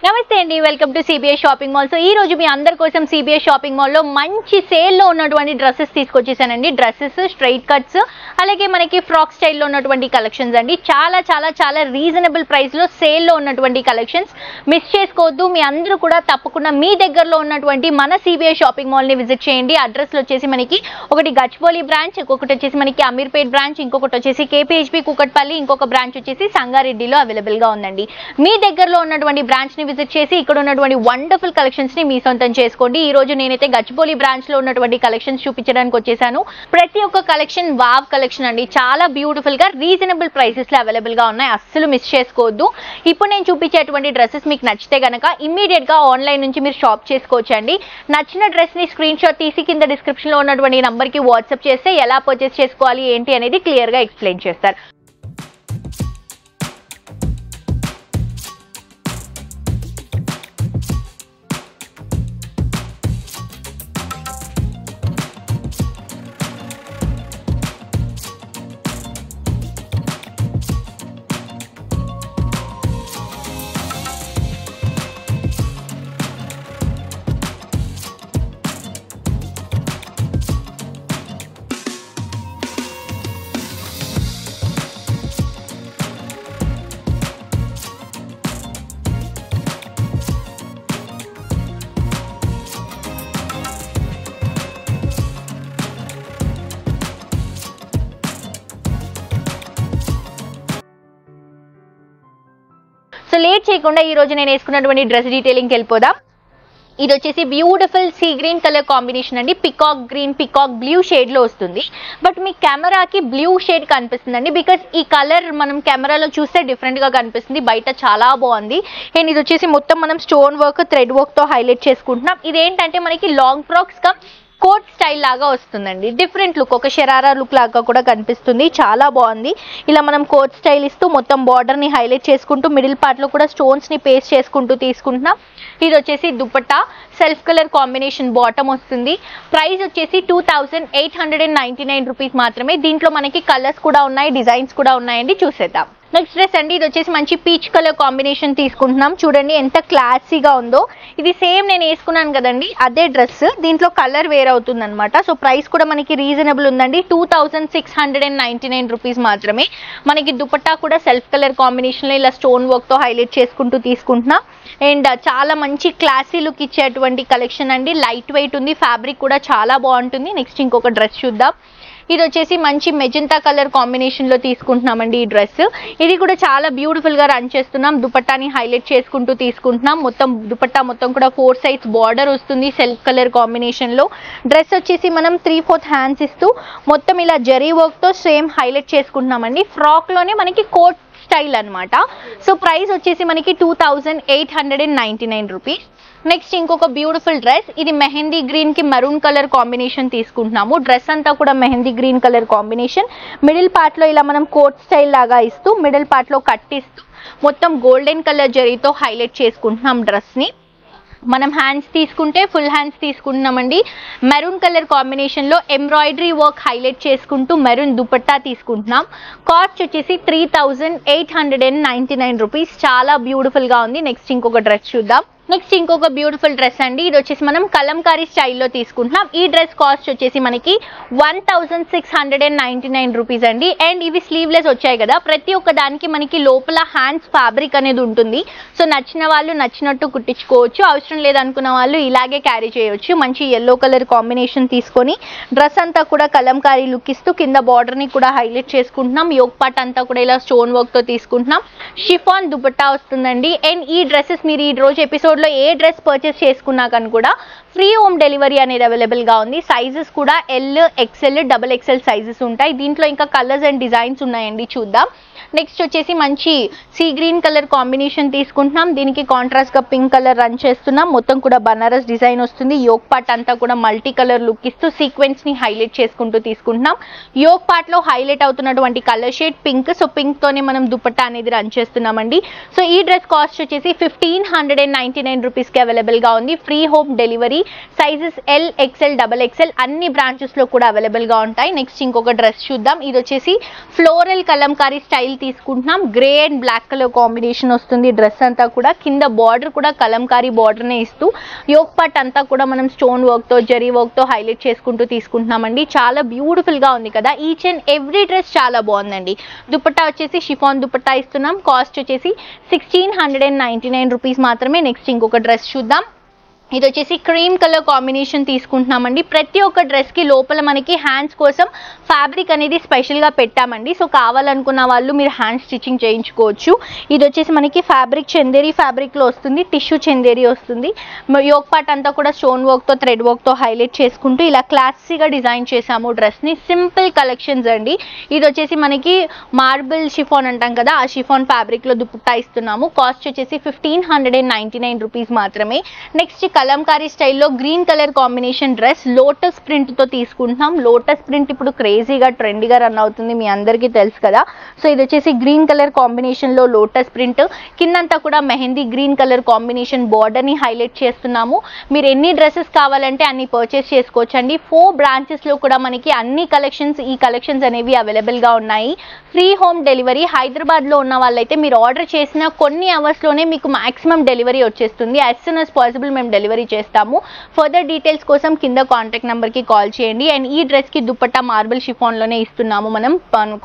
నమస్తే అండి, welcome to CBI shopping mall. So ఈ రోజు మీ అందరి కోసం సిబిఐ షాపింగ్ మాల్ లో మంచి సేల్ లో ఉన్నటువంటి డ్రెస్సెస్ తీసుకొచ్చేసానండి. డ్రెస్సెస్, స్ట్రైట్ కట్స్, అలాగే మనకి ఫ్రాక్ స్టైల్లో ఉన్నటువంటి కలెక్షన్స్ అండి. చాలా చాలా చాలా రీజనబుల్ ప్రైస్ లో సేల్ లో ఉన్నటువంటి కలెక్షన్స్ మిస్ చేసుకోవద్దు. మీ అందరూ కూడా తప్పకుండా మీ దగ్గరలో ఉన్నటువంటి మన సిబిఐ షాపింగ్ మాల్ ని విజిట్ చేయండి. అడ్రస్ లో వచ్చేసి మనకి ఒకటి గచ్చిబౌలి బ్రాంచ్, ఇంకొకటి వచ్చేసి మనకి అమీర్పేట్ బ్రాంచ్, ఇంకొకటి వచ్చేసి కేపీహెచ్పి కూకట్పల్లి, ఇంకొక బ్రాంచ్ వచ్చేసి సంగారెడ్డిలో అవైలబుల్ గా ఉందండి. మీ దగ్గరలో ఉన్నటువంటి బ్రాంచ్ ని విజిట్ చేసి ఇక్కడ ఉన్నటువంటి వండర్ఫుల్ కలెక్షన్స్ ని మీ సొంతం చేసుకోండి. ఈ రోజు నేనైతే గచ్చిబౌలి బ్రాంచ్ లో ఉన్నటువంటి కలెక్షన్స్ చూపించడానికి వచ్చేసాను. ప్రతి ఒక్క కలెక్షన్ వావ్ కలెక్షన్ అండి. చాలా బ్యూటిఫుల్ గా రీజనబుల్ ప్రైసెస్ లో అవైలబుల్ గా ఉన్నాయి. అస్సలు మిస్ చేసుకోవద్దు. ఇప్పుడు నేను చూపించేటువంటి డ్రెస్సెస్ మీకు నచ్చితే గనక ఇమ్మీడియట్ గా ఆన్లైన్ నుంచి మీరు షాప్ చేసుకోవచ్చు అండి. నచ్చిన డ్రెస్ ని స్క్రీన్ షాట్ తీసి కింద డిస్క్రిప్షన్ లో ఉన్నటువంటి నంబర్ కి వాట్సాప్ చేస్తే ఎలా పర్చేస్ చేసుకోవాలి ఏంటి అనేది క్లియర్ గా ఎక్స్ప్లెయిన్ చేస్తారు. సో లేట్ చేయకుండా ఈ రోజు నేను వేసుకున్నటువంటి డ్రెస్ డీటెయిలింగ్కి వెళ్ళిపోదాం. ఇది వచ్చేసి beautiful sea green colour combination అండి. Peacock green, peacock blue shade లో వస్తుంది. బట్ మీ కెమెరాకి బ్లూ షేడ్ కనిపిస్తుందండి. బికాస్ ఈ కలర్ మనం కెమెరాలో చూస్తే డిఫరెంట్ గా కనిపిస్తుంది. బయట చాలా బాగుంది. అండ్ ఇది వచ్చేసి మొత్తం మనం స్టోన్ వర్క్, థ్రెడ్ వర్క్ తో హైలైట్ చేసుకుంటున్నాం. ఇదేంటంటే మనకి long frocks come coat style లాగా వస్తుందండి. డిఫరెంట్ లుక్, ఒక షరారా లుక్ లాగా కూడా కనిపిస్తుంది. చాలా బాగుంది. ఇలా మనం కోట్ స్టైల్ ఇస్తూ మొత్తం బార్డర్ ని హైలైట్ చేసుకుంటూ మిడిల్ పార్ట్ లో కూడా స్టోన్స్ ని పేస్ట్ చేసుకుంటూ తీసుకుంటున్నాం. ఇది వచ్చేసి dupatta self colour combination bottom వస్తుంది. ప్రైస్ వచ్చేసి 2899 రూపీస్ మాత్రమే. దీంట్లో మనకి కలర్స్ కూడా ఉన్నాయి, డిజైన్స్ కూడా ఉన్నాయండి. చూసేద్దాం. నెక్స్ట్ డ్రెస్ అండి. ఇది వచ్చేసి మంచి పీచ్ కలర్ కాంబినేషన్ తీసుకుంటున్నాం. చూడండి ఎంత క్లాసీగా ఉందో. ఇది సేమ్ నేను వేసుకున్నాను కదండి, అదే డ్రెస్. దీంట్లో కలర్ వేర్ అవుతుంది అనమాట. సో ప్రైస్ కూడా మనకి రీజనబుల్ ఉందండి. 2699 రూపీస్ మాత్రమే. మనకి దుపట్టా కూడా సెల్ఫ్ కలర్ కాంబినేషన్ లో ఇలా స్టోన్ వర్క్ తో హైలైట్ చేసుకుంటూ తీసుకుంటున్నాం. అండ్ చాలా మంచి క్లాసీ లుక్ ఇచ్చేటువంటి కలెక్షన్ అండి. లైట్ వెయిట్ ఉంది, ఫ్యాబ్రిక్ కూడా చాలా బాగుంటుంది. నెక్స్ట్ ఇంకొక డ్రెస్ చూద్దాం. ఇది వచ్చేసి మంచి మెజెంటా కలర్ కాంబినేషన్ లో తీసుకుంటున్నామండి ఈ డ్రెస్. ఇది కూడా చాలా బ్యూటిఫుల్ గా రన్ చేస్తున్నాం. దుపట్టాని హైలైట్ చేసుకుంటూ తీసుకుంటున్నాం. మొత్తం దుపట్టా మొత్తం కూడా 4 సైడ్స్ బార్డర్ వస్తుంది సెల్ఫ్ కలర్ కాంబినేషన్ లో. డ్రెస్ వచ్చేసి మనం 3/4 హ్యాండ్స్ ఇస్తూ మొత్తం ఇలా జరీ వర్క్ తో సేమ్ హైలైట్ చేసుకుంటున్నామండి. ఫ్రాక్ లోనే మనకి కోట్ స్టైల్ అనమాట. సో ప్రైస్ వచ్చేసి మనకి 2899 రూపీస్. నెక్స్ట్ ఇంకొక బ్యూటిఫుల్ డ్రెస్. ఇది మెహందీ గ్రీన్ కి మెరూన్ కలర్ కాంబినేషన్ తీసుకుంటున్నాము. డ్రెస్ అంతా కూడా mehndi green colour combination. Middle part లో ఇలా మనం కోట్ స్టైల్ లాగా ఇస్తూ మిడిల్ పార్ట్ లో కట్ ఇస్తూ మొత్తం గోల్డెన్ కలర్ జరీతో హైలైట్ చేసుకుంటున్నాం డ్రెస్ ని. మనం హ్యాండ్స్ తీసుకుంటే ఫుల్ హ్యాండ్స్ తీసుకుంటున్నామండి. మెరూన్ కలర్ కాంబినేషన్ లో ఎంబ్రాయిడరీ వర్క్ హైలైట్ చేసుకుంటూ మెరూన్ దుపట్టా తీసుకుంటున్నాం. కాస్ట్ వచ్చేసి 3899 రూపీస్. చాలా బ్యూటిఫుల్ గా ఉంది. నెక్స్ట్ ఇంకొక డ్రెస్ చూద్దాం. నెక్స్ట్ ఇంకొక బ్యూటిఫుల్ డ్రెస్ అండి. ఇది వచ్చేసి మనం కలంకారీ స్టైల్లో తీసుకుంటున్నాం. ఈ డ్రెస్ కాస్ట్ వచ్చేసి మనకి 1699 రూపీస్ అండి. అండ్ ఇవి స్లీవ్లెస్ వచ్చాయి కదా, ప్రతి ఒక్క దానికి మనకి లోపల హ్యాండ్స్ ఫ్యాబ్రిక్ అనేది ఉంటుంది. సో నచ్చిన వాళ్ళు నచ్చినట్టు కుట్టించుకోవచ్చు. అవసరం లేదనుకున్న వాళ్ళు ఇలాగే క్యారీ చేయవచ్చు. మంచి ఎల్లో కలర్ కాంబినేషన్ తీసుకొని డ్రెస్ అంతా కూడా కలంకారీ లుక్ ఇస్తూ కింద బార్డర్ ని కూడా హైలైట్ చేసుకుంటున్నాం. యోక్ పార్ట్ అంతా కూడా ఇలా స్టోన్ వర్క్ తో తీసుకుంటున్నాం. షిఫాన్ దుపట్టా వస్తుందండి. అండ్ ఈ డ్రెస్సెస్ మీరు ఈ రోజు ఎపిసోడ్ లో ఏ డ్రెస్ పర్చేస్ చేసుకున్నా కానీ కూడా ఫ్రీ హోమ్ డెలివరీ అనేది అవైలబుల్ గా ఉంది. సైజెస్ కూడా ఎల్, ఎక్సెల్, XXL సైజెస్ ఉంటాయి. దీంట్లో ఇంకా కలర్స్ అండ్ డిజైన్స్ ఉన్నాయండి, చూద్దాం. నెక్స్ట్ వచ్చేసి మంచి సీ గ్రీన్ కలర్ కాంబినేషన్ తీసుకుంటున్నాం. దీనికి కాంట్రాస్ట్ గా పింక్ కలర్ రన్ చేస్తున్నాం. మొత్తం కూడా బనారస్ డిజైన్ వస్తుంది. యోక్ పార్ట్ అంతా కూడా మల్టీ కలర్ లుక్ ఇస్తూ సీక్వెన్స్ ని హైలైట్ చేసుకుంటూ తీసుకుంటున్నాం. యోక్ పార్ట్ లో హైలైట్ అవుతున్నటువంటి colour shade pink. So pink తోనే మనం దుపట్టా అనేది రన్ చేస్తున్నామండి. సో ఈ డ్రెస్ కాస్ట్ వచ్చేసి 1599 రూపీస్ కి అవైలబుల్ గా ఉంది. Free home delivery. Sizes L, XL, XXL అన్ని బ్రాంచెస్ లో కూడా అవైలబుల్ గా ఉంటాయి. నెక్స్ట్ ఇంకొక డ్రెస్ చూద్దాం. ఇది వచ్చేసి ఫ్లోరల్ కలంకారీ స్టైల్ తీసుకుంటున్నాం. Grey and black colour combination వస్తుంది డ్రెస్ అంతా కూడా. కింద బార్డర్ కూడా కలంకారీ బార్డర్నే ఇస్తూ యోక్ పార్ట్ అంతా కూడా మనం స్టోన్ వర్క్తో జరీ వర్క్తో హైలైట్ చేసుకుంటూ తీసుకుంటున్నామండి. చాలా బ్యూటిఫుల్గా ఉంది కదా. ఈచ్ అండ్ ఎవ్రీ డ్రెస్ చాలా బాగుందండి. దుపట్టా వచ్చేసి షిఫాన్ దుపట్టా ఇస్తున్నాం. కాస్ట్ వచ్చేసి 1699 రూపీస్ మాత్రమే. నెక్స్ట్ ఇంకొక డ్రెస్ చూద్దాం. ఇది వచ్చేసి క్రీమ్ కలర్ కాంబినేషన్ తీసుకుంటున్నామండి. ప్రతి ఒక్క డ్రెస్కి లోపల మనకి హ్యాండ్స్ కోసం ఫ్యాబ్రిక్ అనేది స్పెషల్గా పెట్టామండి. సో కావాలనుకున్న వాళ్ళు మీరు హ్యాండ్ స్టిచ్చింగ్ చేయించుకోవచ్చు. ఇది వచ్చేసి మనకి ఫ్యాబ్రిక్ చందేరి ఫ్యాబ్రిక్లో వస్తుంది. టిష్యూ చందేరి వస్తుంది. యోక్ పార్ట్ అంతా కూడా స్టోన్ వర్క్తో థ్రెడ్ వర్క్తో హైలైట్ చేసుకుంటూ ఇలా క్లాసీగా డిజైన్ చేసాము డ్రెస్ని. సింపుల్ కలెక్షన్స్ అండి. ఇది వచ్చేసి మనకి మార్బుల్ షిఫాన్ అంటాం కదా, ఆ షిఫాన్ ఫ్యాబ్రిక్లో దుపట్టా ఇస్తున్నాము. కాస్ట్ వచ్చేసి 1599 రూపీస్ మాత్రమే. నెక్స్ట్ కలంకారీ స్టైల్లో green colour combination dress lotus ప్రింట్తో తీసుకుంటున్నాం. లోటస్ ప్రింట్ ఇప్పుడు క్రేజీగా ట్రెండీగా రన్ అవుతుంది, మీ అందరికీ తెలుసు కదా. సో ఇది వచ్చేసి గ్రీన్ కలర్ కాంబినేషన్లో లోటస్ ప్రింట్. కిందంతా కూడా మెహందీ గ్రీన్ కలర్ కాంబినేషన్ బార్డర్ని హైలైట్ చేస్తున్నాము. మీరు ఎన్ని డ్రెస్సెస్ కావాలంటే అన్ని పర్చేస్ చేసుకోవచ్చండి. 4 బ్రాంచెస్లో కూడా మనకి అన్ని ఈ కలెక్షన్స్ అనేవి అవైలబుల్గా ఉన్నాయి. Free home delivery. హైదరాబాద్లో ఉన్న వాళ్ళైతే మీరు ఆర్డర్ చేసిన కొన్ని అవర్స్లోనే మీకు మాక్సిమం డెలివరీ వచ్చేస్తుంది. యాజ్ సూన్ యాజ్ పాసిబుల్ మేము డెలివరీ చేస్తాము. ఫర్దర్ డీటెయిల్స్ కోసం కింద కాంటాక్ట్ నెంబర్కి కాల్ చేయండి. అండ్ ఈ డ్రెస్కి దుపట్టా మార్బుల్ షిఫాన్లోనే ఇస్తున్నాము మనం,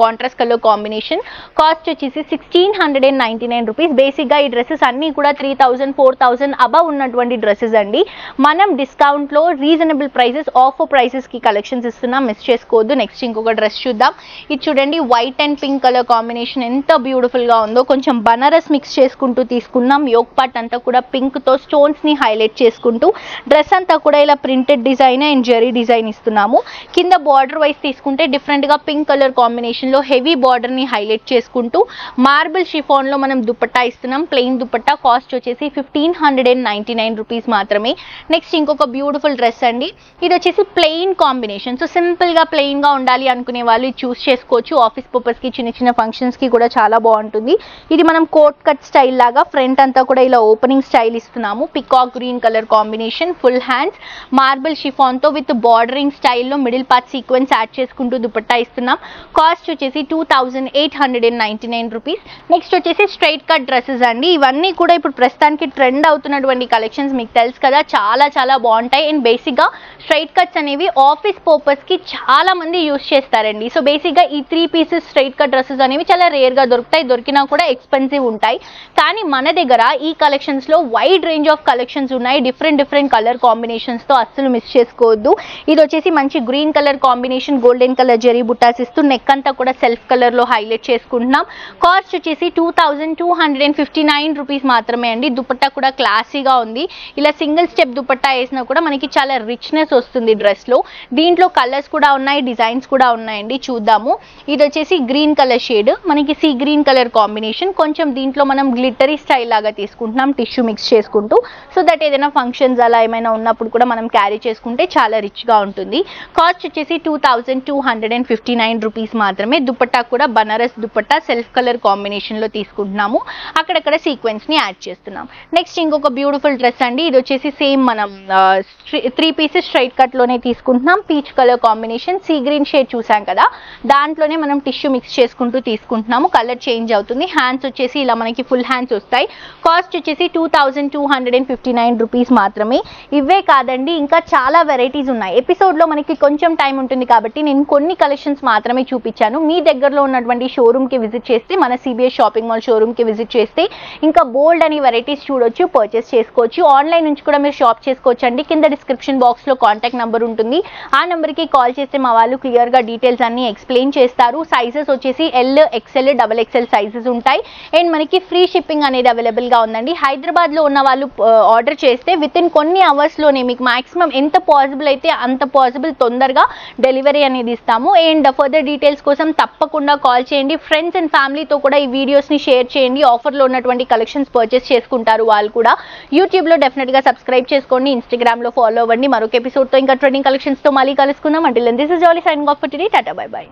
కాంట్రాస్ట్ కలర్ కాంబినేషన్. కాస్ట్ వచ్చేసి 1699 రూపీస్. బేసిక్గా ఈ డ్రెస్సెస్ అన్నీ కూడా 3000 4000 అబవ్ ఉన్నటువంటి డ్రెస్సెస్ అండి. మనం డిస్కౌంట్లో రీజనబుల్ ప్రైసెస్, ఆఫర్ ప్రైసెస్కి కలెక్షన్స్ ఇస్తున్నాం, మిస్ చేసుకోవద్దు. నెక్స్ట్ ఇంకొక డ్రెస్ చూద్దాం. ఇది చూడండి, white and pink colour combination ఎంత బ్యూటిఫుల్గా ఉందో. కొంచెం బనారస్ మిక్స్ చేసుకుంటూ తీసుకున్నాం. యోక్ పార్ట్ అంతా కూడా పింక్తో స్టోన్స్ని హైలైట్ చేసుకుంటూ డ్రెస్ అంతా కూడా ఇలా printed design and zari design ఇస్తున్నాము. కింద బార్డర్ వైజ్ తీసుకుంటే డిఫరెంట్గా పింక్ కలర్ కాంబినేషన్లో హెవీ బార్డర్ని హైలైట్ చేసుకుంటూ మార్బుల్ షిఫాన్లో మనం దుపట్టా ఇస్తున్నాం. ప్లెయిన్ దుపట్టా. కాస్ట్ వచ్చేసి 1599 రూపీస్ మాత్రమే. నెక్స్ట్ ఇంకొక బ్యూటిఫుల్ డ్రెస్ అండి. ఇది వచ్చేసి ప్లెయిన్ కాంబినేషన్. సో సింపుల్గా ప్లెయిన్గా ఉండాలి అనుకునే వాళ్ళు చూస్ చేసుకోవచ్చు. ఆఫీస్ పర్పస్కి, చిన్న చిన్న ఫంక్షన్స్కి కూడా చాలా బాగుంటుంది. ఇది మనం కోట్ కట్ స్టైల్ లాగా ఫ్రంట్ అంతా కూడా ఇలా ఓపెనింగ్ స్టైల్ ఇస్తున్నాము. Peacock green colour combination, full hands, marble షిఫాన్తో విత్ బార్డరింగ్ స్టైల్లో మిడిల్ పార్ట్ సీక్వెన్స్ యాడ్ చేసుకుంటూ దుపట్టా ఇస్తున్నాం. కాస్ట్ వచ్చేసి 2899 రూపీస్. నెక్స్ట్ వచ్చేసి స్ట్రైట్ కట్ డ్రెస్సెస్ అండి. ఇవన్నీ కూడా ఇప్పుడు ప్రస్తుతానికి ట్రెండ్ అవుతున్నటువంటి కలెక్షన్స్, మీకు తెలుసు కదా, చాలా చాలా బాగుంటాయి. అండ్ బేసిక్గా స్ట్రైట్ కట్స్ అనేవి ఆఫీస్ పర్పస్కి చాలా మంది యూస్ చేస్తారండి. సో బేసిక్గా ఈ 3 పీసెస్ స్ట్రైట్ కట్ డ్రెస్సెస్ అనేవి చాలా రేర్గా దొరుకుతాయి. దొరికినా కూడా ఎక్స్పెన్సివ్ ఉంటాయి. కానీ మన దగ్గర ఈ కలెక్షన్స్లో వైడ్ రేంజ్ ఆఫ్ కలెక్షన్స్ ఉన్నాయి. డిఫరెంట్ కలర్ కాంబినేషన్స్తో అస్సలు మిస్ చేసుకోవద్దు. ఇది వచ్చేసి మంచి green colour combination, golden colour zari బుట్టాస్ ఇస్తూ నెక్ అంతా కూడా సెల్ఫ్ కలర్లో హైలైట్ చేసుకుంటున్నాం. కాస్ట్ వచ్చేసి 2259 రూపీస్ మాత్రమే అండి. దుపట్టా కూడా క్లాసీగా ఉంది. ఇలా సింగిల్ స్టెప్ దుపట్టా వేసినా కూడా మనకి చాలా రిచ్నెస్ వస్తుంది డ్రెస్లో. దీంట్లో కలర్స్ కూడా ఉన్నాయి, డిజైన్స్ కూడా ఉన్నాయండి, చూద్దాము. ఇది వచ్చేసి గ్రీన్ కలర్ షేడ్, మనకి సీ గ్రీన్ కలర్ కాంబినేషన్. కొంచెం దీంట్లో మనం గ్లిటరీ స్టైల్ లాగా తీసుకుంటున్నాం, టిష్యూ మిక్స్ చేసుకుంటూ. సో దట్ ఏదైనా ఫంక్షన్స్ అలా ఏమైనా ఉన్నప్పుడు కూడా మనం క్యారీ చేసుకుంటే చాలా రిచ్గా ఉంటుంది. కాస్ట్ వచ్చేసి 2259 రూపీస్ మాత్రమే. దుపట్టా కూడా బనారస్ దుపట్టా సెల్ఫ్ కలర్ కాంబినేషన్లో తీసుకుంటున్నాము. అక్కడక్కడ సీక్వెన్స్ని యాడ్ చేస్తున్నాం. నెక్స్ట్ ఇంకొక బ్యూటిఫుల్ డ్రెస్ అండి. ఇది వచ్చేసి సేమ్ మనం 3 పీసెస్ స్ట్రైట్ కట్లోనే తీసుకుంటున్నాం. Peach colour combination, sea green shade చూసాం కదా, దాంట్లోనే మనం టిష్యూ మిక్స్ చేసుకుంటూ తీసుకుంటున్నాము. కలర్ చేంజ్ అవుతుంది. హ్యాండ్స్ వచ్చేసి ఇలా మనకి ఫుల్ హ్యాండ్స్ వస్తాయి. కాస్ట్ వచ్చేసి 2259 రూపీస్ మాత్రమే. ఇవే కాదండి, ఇంకా చాలా వెరైటీస్ ఉన్నాయి. ఎపిసోడ్లో మనకి కొంచెం టైం ఉంటుంది కాబట్టి నేను కొన్ని కలెక్షన్స్ మాత్రమే చూపించాను. మీ దగ్గరలో ఉన్నటువంటి షోరూమ్కి విజిట్ చేస్తే, మన సిబిఎస్ షాపింగ్ మాల్ షోరూమ్కి విజిట్ చేస్తే ఇంకా బోల్డ్ అని వెరైటీస్ చూడొచ్చు, పర్చేస్ చేసుకోవచ్చు. ఆన్లైన్ నుంచి కూడా మీరు షాప్ చేసుకోవచ్చు అండి. కింద డిస్క్రిప్షన్ బాక్స్లో కాంటాక్ట్ నెంబర్ ఉంటుంది. ఆ నెంబర్కి కాల్ చేస్తే మా వాళ్ళు క్లియర్గా డీటెయిల్స్ అన్ని ఎక్స్ప్లెయిన్ చేస్తారు. సైజెస్ వచ్చేసి ఎల్, ఎక్స్ఎల్, XXL సైజెస్ ఉంటాయి. అండ్ మనకి ఫ్రీ షిప్పింగ్ అనేది అవైలబుల్గా ఉందండి. హైదరాబాద్లో ఉన్న వాళ్ళు ఆర్డర్ చేస్తే విత్ ఇన్ కొన్ని అవర్స్లోనే మీకు మాక్సిమం ఎంత పాసిబుల్ అయితే అంత పాసిబుల్ తొందరగా డెలివరీ అనేది ఇస్తాము. అండ్ ఫర్దర్ డీటెయిల్స్ కోసం తప్పకుండా కాల్ చేయండి. ఫ్రెండ్స్ అండ్ ఫ్యామిలీతో కూడా ఈ వీడియోస్ని షేర్ చేయండి. ఆఫర్లో ఉన్నటువంటి కలెక్షన్స్ పర్చేస్ చేసుకుంటారు వాళ్ళు కూడా. యూట్యూబ్లో డెఫినెట్గా సబ్స్క్రైబ్ చేసుకోండి, ఇన్స్టాగ్రామ్లో ఫాలో అవ్వండి. మరొక ఎపిసోడ్తో ఇంకా ట్రెండింగ్ కలెక్షన్స్తో మళ్ళీ కలుసుకుందాం. Until then this is Jolly signing off for today. Tata, bye by.